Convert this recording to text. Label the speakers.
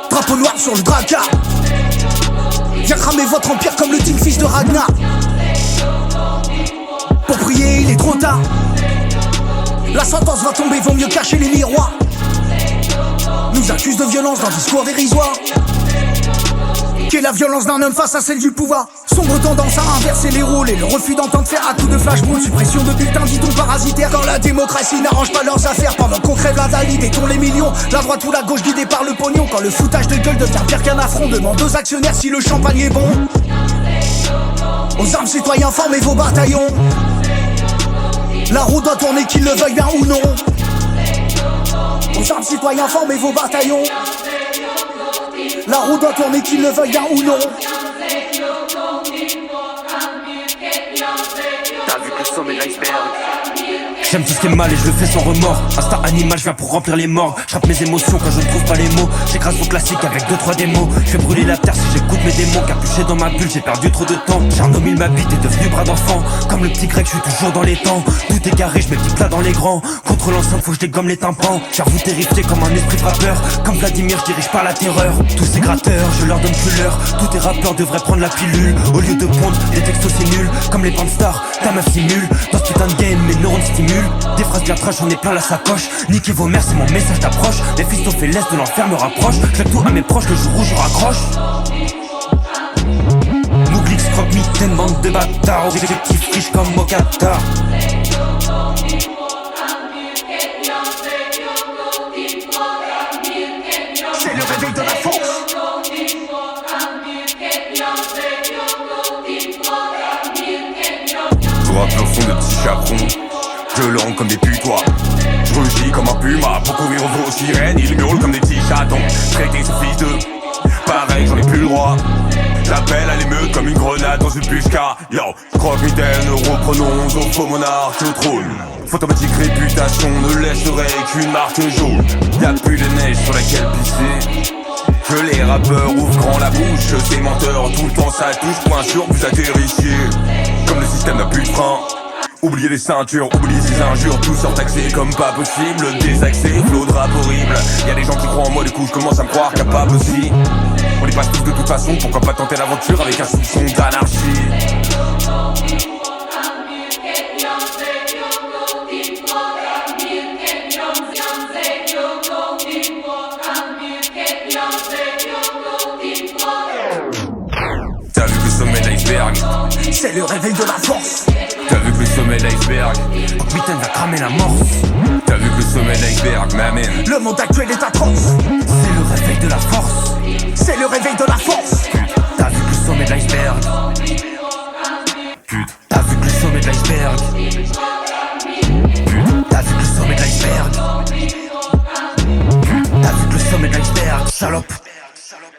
Speaker 1: Drapeau noir sur le dracar. Viens cramer votre empire comme le digne fils de Ragnar. Pour prier il est trop tard. La sentence va tomber, vaut mieux cacher les miroirs. Nous accuse de violence d'un discours dérisoire. Qu'est la violence d'un homme face à celle du pouvoir. Sombre tendance à inverser les rôles et le refus d'entendre faire à coups de flashball. Suppression de bulletins, dit-on parasitaire. Quand la démocratie n'arrange pas leurs affaires, pendant qu'on crève la dalle, détourne les millions. La droite ou la gauche guidée par le pognon. Quand le foutage de gueule devient pire qu'un affront, demande aux actionnaires si le champagne est bon. Aux armes citoyens, formez vos bataillons. La roue doit tourner qu'ils le veuillent bien ou non. Aux armes citoyens, formez vos bataillons. La roue doit tourner qu'ils le veuillent bien ou non.
Speaker 2: T'as vu que le sommet de l'iceberg. J'aime tout ce qui est mal et je le fais sans remords. Instinct animal, je viens pour remplir les morgues. J'rappe mes émotions quand je ne trouve pas les mots. J'écrase vos classiques avec 2-3 démos. Je fais brûler la terre si j'écoute mes démons. Capuché dans ma bulle, j'ai perdu trop de temps. Jarno mille ma bite est devenu bras d'enfant. Comme le petit grec, je suis toujours dans les temps. Tout est carré, je mets petits plats dans les grands. Contre l'enceinte, faut que je dégomme les tympans. J'avoue terrifié comme un esprit frappeur. Comme Vladimir, je dirige pas la terreur. Tous ces gratteurs, je leur donne plus l'heure. Tous tes rappeurs devraient prendre la pilule. Au lieu de pondre, les textos c'est nul. Comme les stars, ta meuf simule. Dans ce putain de game, mes neurones stimulent. Des phrases bien trash, j'en ai plein la sacoche. Niquez vos mères, c'est mon message d'approche. Les fistons fait l'est de l'enfer me rapproche. Je tout à mes proches, le jour où je raccroche. Mouglix, croque mitaine, bande de bâtards. Objectif riche comme au Qatar.
Speaker 1: C'est le réveil de la force.
Speaker 3: Je rappe le son de petits chaperons. Je langue comme des putois. Je rugis comme un puma pour courir vos sirènes. Ils miaulent comme des petits chatons. Traiter ce fils de pareil, j'en ai plus le droit. J'appelle à l'émeute comme une grenade dans une busca. Yo, croque mitaine, reprenons au faux monarque au trône. Fantomatique réputation ne laisserait qu'une marque jaune. Y'a plus de neige sur laquelle pisser. Que les rappeurs ouvrent grand la bouche. Ces menteurs tout le temps ça touche. Point sûr, vous atterrissiez. Comme le système n'a plus de frein. Oubliez les ceintures, oubliez ces injures. Tout sort taxé comme pas possible. Désaxé, flot de rap horrible. Y'a des gens qui croient en moi, du coup je commence à me croire capable aussi. On les passe tous de toute façon, pourquoi pas tenter l'aventure avec un soupçon d'anarchie. T'as vu que le sommet de l'iceberg.
Speaker 1: C'est le réveil de la force.
Speaker 3: T'as vu que le sommet de l'iceberg.
Speaker 2: Mitaine va cramer la morse.
Speaker 3: T'as vu que le sommet de l'iceberg m'amène.
Speaker 1: Le monde actuel est atroce.
Speaker 2: C'est le réveil de la force.
Speaker 1: C'est le réveil de la force.
Speaker 2: T'as vu que le sommet de l'iceberg. T'as vu que le sommet de l'iceberg. T'as vu que le sommet de l'iceberg. T'as vu que le sommet de l'iceberg. Salope.
Speaker 4: Salope.